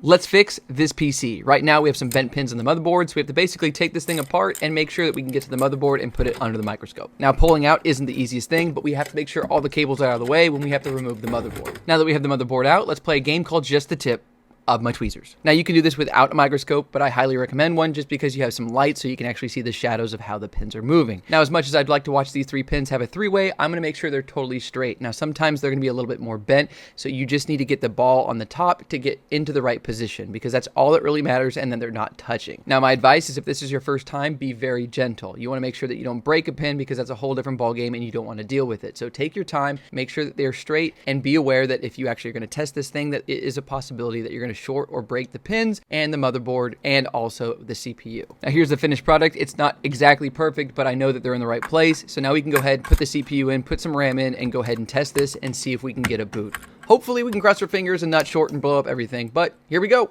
Let's fix this PC. Right now we have some bent pins on the motherboard, so we have to basically take this thing apart and make sure that we can get to the motherboard and put it under the microscope. Now pulling out isn't the easiest thing, but we have to make sure all the cables are out of the way when we have to remove the motherboard. Now that we have the motherboard out, let's play a game called Just the Tip of my tweezers. Now you can do this without a microscope, but I highly recommend one just because you have some light so you can actually see the shadows of how the pins are moving. Now as much as I'd like to watch these three pins have a three-way, I'm going to make sure they're totally straight. Now sometimes they're going to be a little bit more bent, so you just need to get the ball on the top to get into the right position because that's all that really matters, and then they're not touching. Now my advice is if this is your first time, be very gentle. You want to make sure that you don't break a pin because that's a whole different ball game and you don't want to deal with it. So take your time, make sure that they're straight, and be aware that if you actually are going to test this thing, that it is a possibility that you're going to short or break the pins and the motherboard and also the CPU. Now here's the finished product. It's not exactly perfect, but I know that they're in the right place. So now we can go ahead, put the CPU in, put some RAM in, and go ahead and test this and see if we can get a boot. Hopefully we can cross our fingers and not short and blow up everything, but here we go.